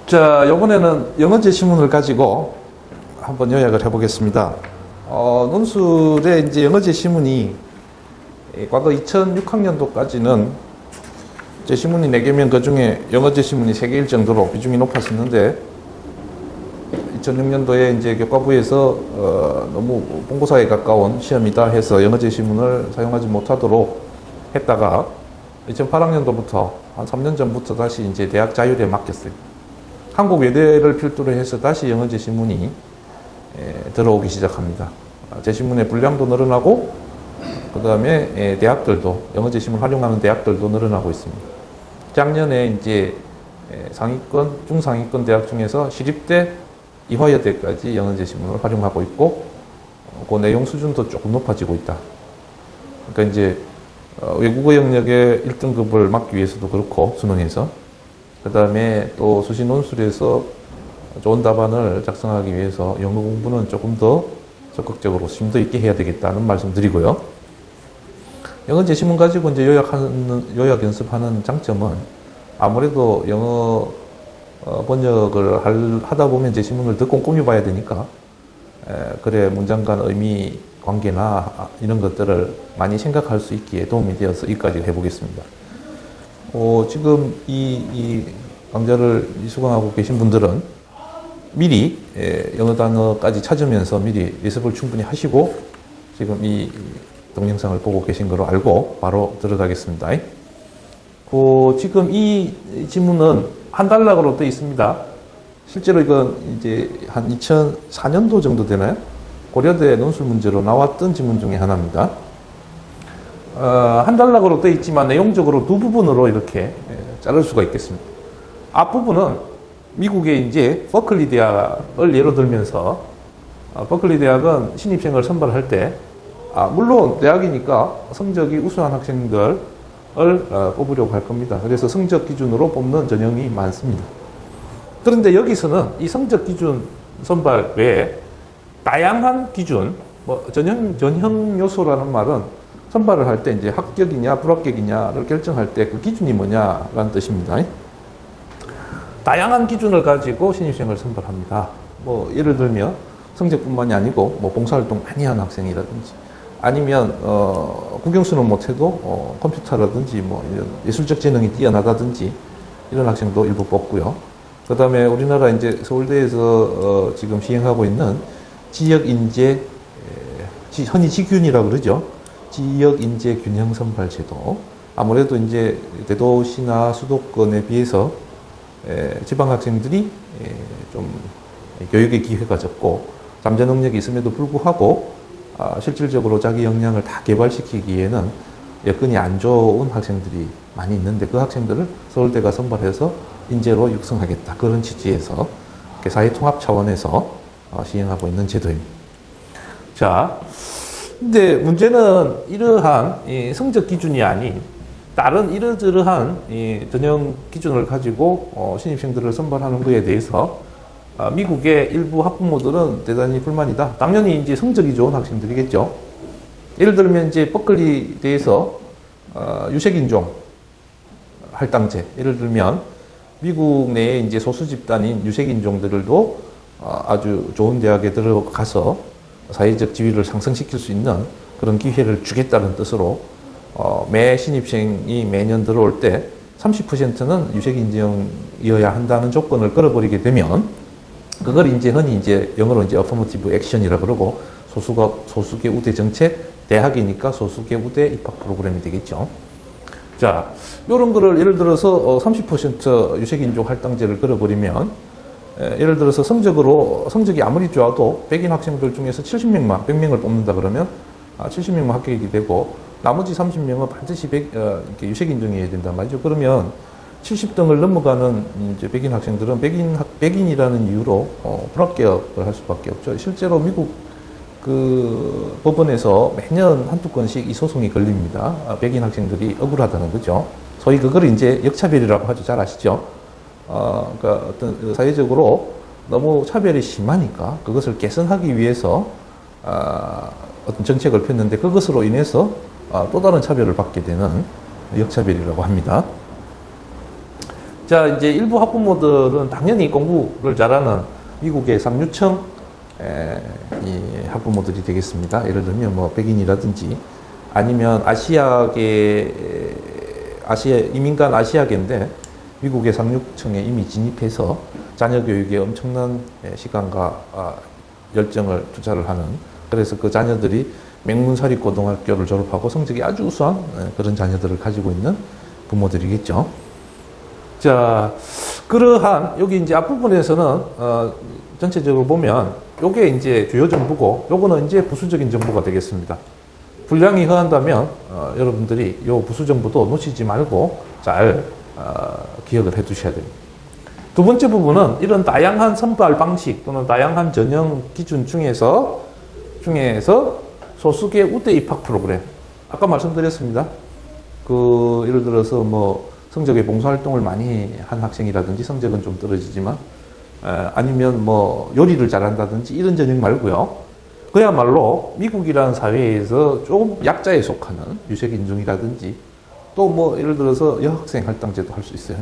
자, 이번에는 영어제 시문을 가지고 한번 요약을 해보겠습니다. 논술의 이제 영어제 시문이 과거 2006학년도까지는 제시문이 4개면 그 중에 영어제 시문이 3개일 정도로 비중이 높았었는데 2006년도에 이제 교과부에서 너무 본고사에 가까운 시험이다 해서 영어제 시문을 사용하지 못하도록 했다가 2008학년도부터 한 3년 전부터 다시 이제 대학 자율에 맡겼어요. 한국 외대를 필두로 해서 다시 영어제 시문이 들어오기 시작합니다. 제시문의 분량도 늘어나고 그 다음에 대학들도 영어제 시문을 활용하는 대학들도 늘어나고 있습니다. 작년에 이제 상위권, 중상위권 대학 중에서 시립대, 이화여대까지 영어제 시문을 활용하고 있고 그 내용 수준도 조금 높아지고 있다. 그러니까 이제 외국어 영역의 1등급을 맞기 위해서도 그렇고 수능에서 그 다음에 또 수시 논술에서 좋은 답안을 작성하기 위해서 영어 공부는 조금 더 적극적으로 심도 있게 해야 되겠다는 말씀 드리고요. 영어 제시문 가지고 이제 요약 연습하는 장점은 아무래도 영어 번역을 하다 보면 제시문을 더 꼼꼼히 봐야 되니까 그래 문장 간 의미 관계나 이런 것들을 많이 생각할 수 있기에 도움이 되어서 여기까지 해보겠습니다. 지금 이 강좌를 수강하고 계신 분들은 미리 영어 단어까지 찾으면서 미리 예습을 충분히 하시고 지금 이 동영상을 보고 계신 거로 알고 바로 들어가겠습니다. 지금 이 지문은 한 단락으로 되어 있습니다. 실제로 이건 이제 한 2004년도 정도 되나요? 고려대 논술 문제로 나왔던 지문 중에 하나입니다. 한 단락으로 되어 있지만 내용적으로 두 부분으로 이렇게 자를 수가 있겠습니다. 앞부분은 미국의 이제 버클리 대학을 예로 들면서 버클리 대학은 신입생을 선발할 때 물론 대학이니까 성적이 우수한 학생들을 뽑으려고 할 겁니다. 그래서 성적 기준으로 뽑는 전형이 많습니다. 그런데 여기서는 이 성적 기준 선발 외에 다양한 기준, 전형 요소라는 말은 선발을 할 때 이제 합격이냐 불합격이냐를 결정할 때 그 기준이 뭐냐라는 뜻입니다. 다양한 기준을 가지고 신입생을 선발합니다. 예를 들면 성적뿐만이 아니고 봉사활동 많이 한 학생이라든지 아니면 국영수는 못해도 컴퓨터라든지 이런 예술적 재능이 뛰어나다든지 이런 학생도 일부 뽑고요. 그 다음에 우리나라 이제 서울대에서 지금 시행하고 있는 지역인재, 흔히 지균이라고 그러죠. 지역인재 균형 선발 제도. 아무래도 이제 대도시나 수도권에 비해서 지방 학생들이 좀 교육의 기회가 적고 잠재 능력이 있음에도 불구하고 실질적으로 자기 역량을 다 개발시키기에는 여건이 안 좋은 학생들이 많이 있는데 그 학생들을 서울대가 선발해서 인재로 육성하겠다. 그런 취지에서 사회통합 차원에서 시행하고 있는 제도입니다. 자, 근데 문제는 이러한 성적 기준이 아닌 다른 이러저러한 전형 기준을 가지고 신입생들을 선발하는 것에 대해서 미국의 일부 학부모들은 대단히 불만이다. 당연히 이제 성적이 좋은 학생들이겠죠. 예를 들면 이제 버클리대에서 유색인종 할당제, 예를 들면 미국 내에 이제 소수 집단인 유색인종들도 아주 좋은 대학에 들어가서 사회적 지위를 상승시킬 수 있는 그런 기회를 주겠다는 뜻으로 매 신입생이 매년 들어올 때 30%는 유색인종이어야 한다는 조건을 걸어버리게 되면 그걸 이제 흔히 이제 영어로 이제 어퍼머티브 액션이라 그러고 소수계 우대 정책, 대학이니까 소수계 우대 입학 프로그램이 되겠죠. 자, 이런 거를 예를 들어서 30% 유색인종 할당제를 걸어버리면 예를 들어서 성적이 아무리 좋아도 백인 학생들 중에서 100명을 뽑는다 그러면 70명만 합격이 되고 나머지 30명은 반드시 이렇게 유색인종이어야 된단 말이죠. 그러면 70등을 넘어가는 이제 백인 학생들은 백인이라는 이유로 불합격을 할 수밖에 없죠. 실제로 미국 그 법원에서 매년 한두 건씩 이 소송이 걸립니다. 백인 학생들이 억울하다는 거죠. 소위 그걸 이제 역차별이라고 하죠. 잘 아시죠? 그러니까 어떤 사회적으로 너무 차별이 심하니까 그것을 개선하기 위해서 어떤 정책을 폈는데 그것으로 인해서 또 다른 차별을 받게 되는 역차별이라고 합니다. 자, 이제 일부 학부모들은 당연히 공부를 잘하는 미국의 상류층 이 학부모들이 되겠습니다. 예를 들면 뭐 백인이라든지 아니면 이민간 아시아계인데 미국의 상류층에 이미 진입해서 자녀 교육에 엄청난 시간과 열정을 투자를 하는, 그래서 그 자녀들이 맹문사립 고등학교를 졸업하고 성적이 아주 우수한 그런 자녀들을 가지고 있는 부모들이겠죠. 자, 그러한 여기 이제 앞부분에서는 전체적으로 보면 요게 이제 주요 정보고 요거는 이제 부수적인 정보가 되겠습니다. 분량이 허한다면 여러분들이 요 부수 정보도 놓치지 말고 잘 기억을 해 두셔야 됩니다. 두 번째 부분은 이런 다양한 선발 방식 또는 다양한 전형 기준 중에서 소수계 우대 입학 프로그램, 아까 말씀드렸습니다. 예를 들어서 뭐 성적에 봉사활동을 많이 한 학생이라든지 성적은 좀 떨어지지만 아니면 뭐 요리를 잘한다든지 이런 전형 말고요. 그야말로 미국이라는 사회에서 좀 약자에 속하는 유색 인종이라든지 또 뭐 예를 들어서 여학생 할당제도 할 수 있어요.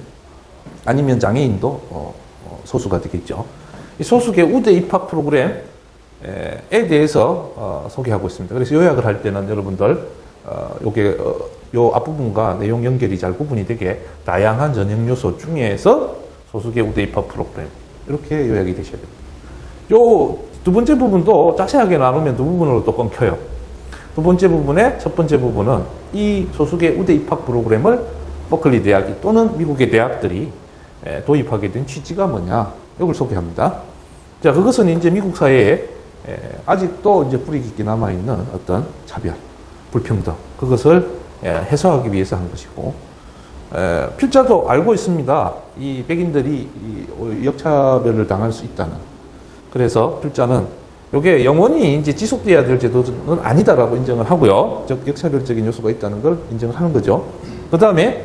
아니면 장애인도 소수가 되겠죠. 이 소수계 우대 입학 프로그램에 대해서 소개하고 있습니다. 그래서 요약을 할 때는 여러분들 요게 요 앞부분과 내용 연결이 잘 구분이 되게 다양한 전형 요소 중에서 소수계 우대 입학 프로그램 이렇게 요약이 되셔야 됩니다. 요 두 번째 부분도 자세하게 나누면 두 부분으로 또 끊겨요. 두 번째 부분의 첫 번째 부분은 이 소수계 우대 입학 프로그램을 버클리 대학이 또는 미국의 대학들이 도입하게 된 취지가 뭐냐, 이걸 소개합니다. 자, 그것은 이제 미국 사회에 아직도 이제 뿌리 깊게 남아있는 어떤 차별, 불평등, 그것을 해소하기 위해서 한 것이고, 필자도 알고 있습니다. 이 백인들이 역차별을 당할 수 있다는. 그래서 필자는 이게 영원히 이제 지속돼야 될 제도는 아니다라고 인정을 하고요. 즉, 역차별적인 요소가 있다는 걸 인정을 하는 거죠. 그 다음에,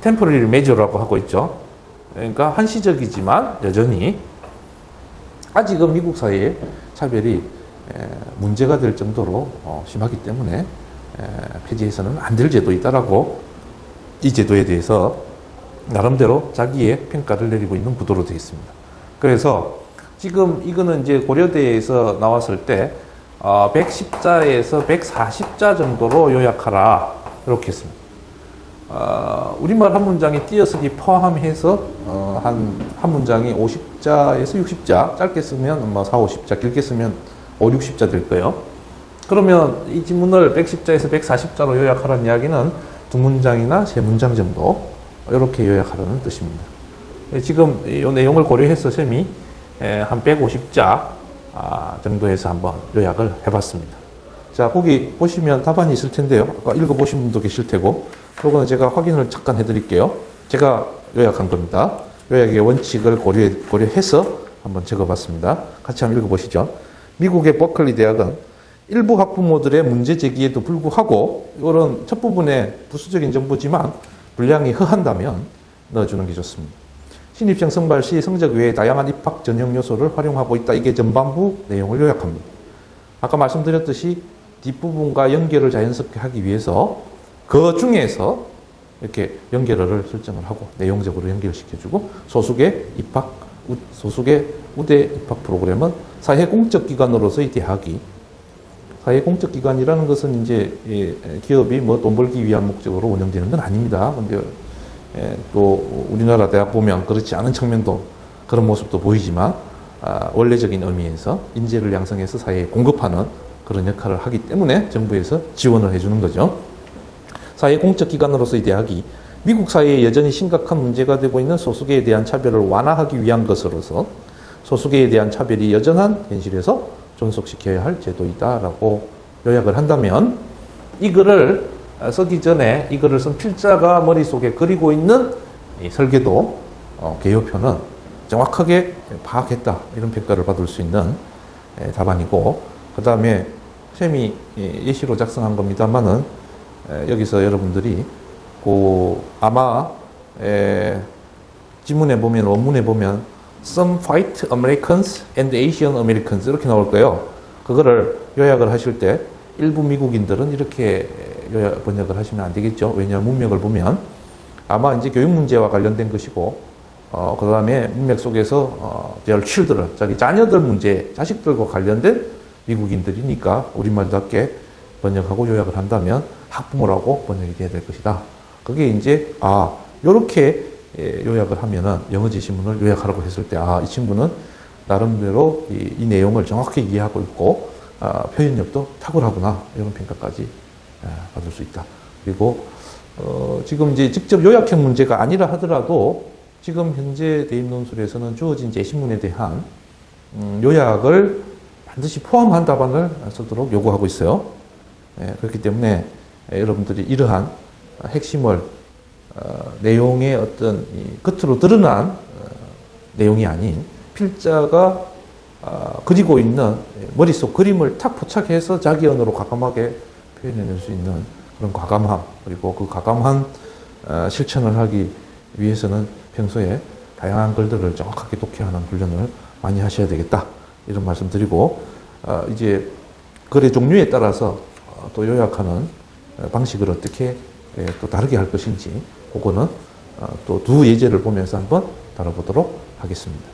템포러리 메저라고 하고 있죠. 그러니까 한시적이지만 여전히 아직은 미국 사회의 차별이 문제가 될 정도로 심하기 때문에 폐지해서는 안 될 제도이다라고 이 제도에 대해서 나름대로 자기의 평가를 내리고 있는 구도로 되어 있습니다. 그래서 지금 이거는 이제 고려대에서 나왔을 때 110자에서 140자 정도로 요약하라 이렇게 했습니다. 우리말 한 문장에 띄어쓰기 포함해서 한 문장이 50자에서 60자, 짧게 쓰면 뭐 4, 50자, 길게 쓰면 5, 60자 될 거예요. 그러면 이 지문을 110자에서 140자로 요약하라는 이야기는 두 문장이나 세 문장 정도 이렇게 요약하라는 뜻입니다. 지금 이 내용을 고려해서 쌤이 한 150자 정도에서 한번 요약을 해봤습니다. 자, 거기 보시면 답안이 있을 텐데요. 아까 읽어보신 분도 계실 테고, 요거는 제가 확인을 잠깐 해드릴게요. 제가 요약한 겁니다. 요약의 원칙을 고려해서 한번 적어봤습니다. 같이 한번 읽어보시죠. 미국의 버클리 대학은 일부 학부모들의 문제 제기에도 불구하고, 이런 첫 부분에 부수적인 정보지만 분량이 허한다면 넣어주는 게 좋습니다. 신입생 선발 시 성적 외에 다양한 입학 전형 요소를 활용하고 있다. 이게 전반부 내용을 요약합니다. 아까 말씀드렸듯이 뒷부분과 연결을 자연스럽게 하기 위해서 그 중에서 이렇게 연결어를 설정을 하고 내용적으로 연결시켜주고, 소수계 우대 입학 프로그램은 사회공적기관으로서의 대학이, 사회공적기관이라는 것은 이제 기업이 뭐 돈 벌기 위한 목적으로 운영되는 건 아닙니다. 근데 또 우리나라 대학 보면 그렇지 않은 측면도, 그런 모습도 보이지만 원래적인 의미에서 인재를 양성해서 사회에 공급하는 그런 역할을 하기 때문에 정부에서 지원을 해주는 거죠. 사회공적기관으로서의 대학이 미국 사회에 여전히 심각한 문제가 되고 있는 소수계에 대한 차별을 완화하기 위한 것으로서 소수계에 대한 차별이 여전한 현실에서 존속시켜야 할 제도이다라고 요약을 한다면, 이 글을 쓰기 전에 이 글을 쓴 필자가 머릿속에 그리고 있는 이 설계도, 개요표는 정확하게 파악했다, 이런 평가를 받을 수 있는 답안이고, 그 다음에 쌤이 예시로 작성한 겁니다만은 여기서 여러분들이 아마 지문에 보면, 원문에 보면 Some white Americans and Asian Americans 이렇게 나올 거예요. 그거를 요약을 하실 때 일부 미국인들은 이렇게 번역을 하시면 안 되겠죠. 왜냐하면 문맥을 보면 아마 이제 교육 문제와 관련된 것이고, 그 다음에 문맥 속에서, their children, 자기 자녀들 문제, 자식들과 관련된 미국인들이니까 우리말답게 번역하고 요약을 한다면 학부모라고 번역이 돼야 될 것이다. 그게 이제, 요렇게 요약을 하면은 영어제 신문을 요약하라고 했을 때, 이 친구는 나름대로 이 내용을 정확히 이해하고 있고, 표현력도 탁월하구나. 이런 평가까지 받을 수 있다. 그리고, 지금 이제 직접 요약형 문제가 아니라 하더라도 지금 현재 대입 논술에서는 주어진 제시문에 대한 요약을 반드시 포함한 답안을 쓰도록 요구하고 있어요. 그렇기 때문에 여러분들이 이러한 핵심을 내용의 어떤 겉으로 드러난 내용이 아닌 필자가 그리고 있는 머릿속 그림을 탁 포착해서 자기 언어로 과감하게 표현해낼 수 있는 그런 과감함, 그리고 그 과감한 실천을 하기 위해서는 평소에 다양한 글들을 정확하게 독해하는 훈련을 많이 하셔야 되겠다. 이런 말씀 드리고, 이제 글의 종류에 따라서 또 요약하는 방식을 어떻게 또 다르게 할 것인지, 그거는 또 두 예제를 보면서 한번 다뤄보도록 하겠습니다.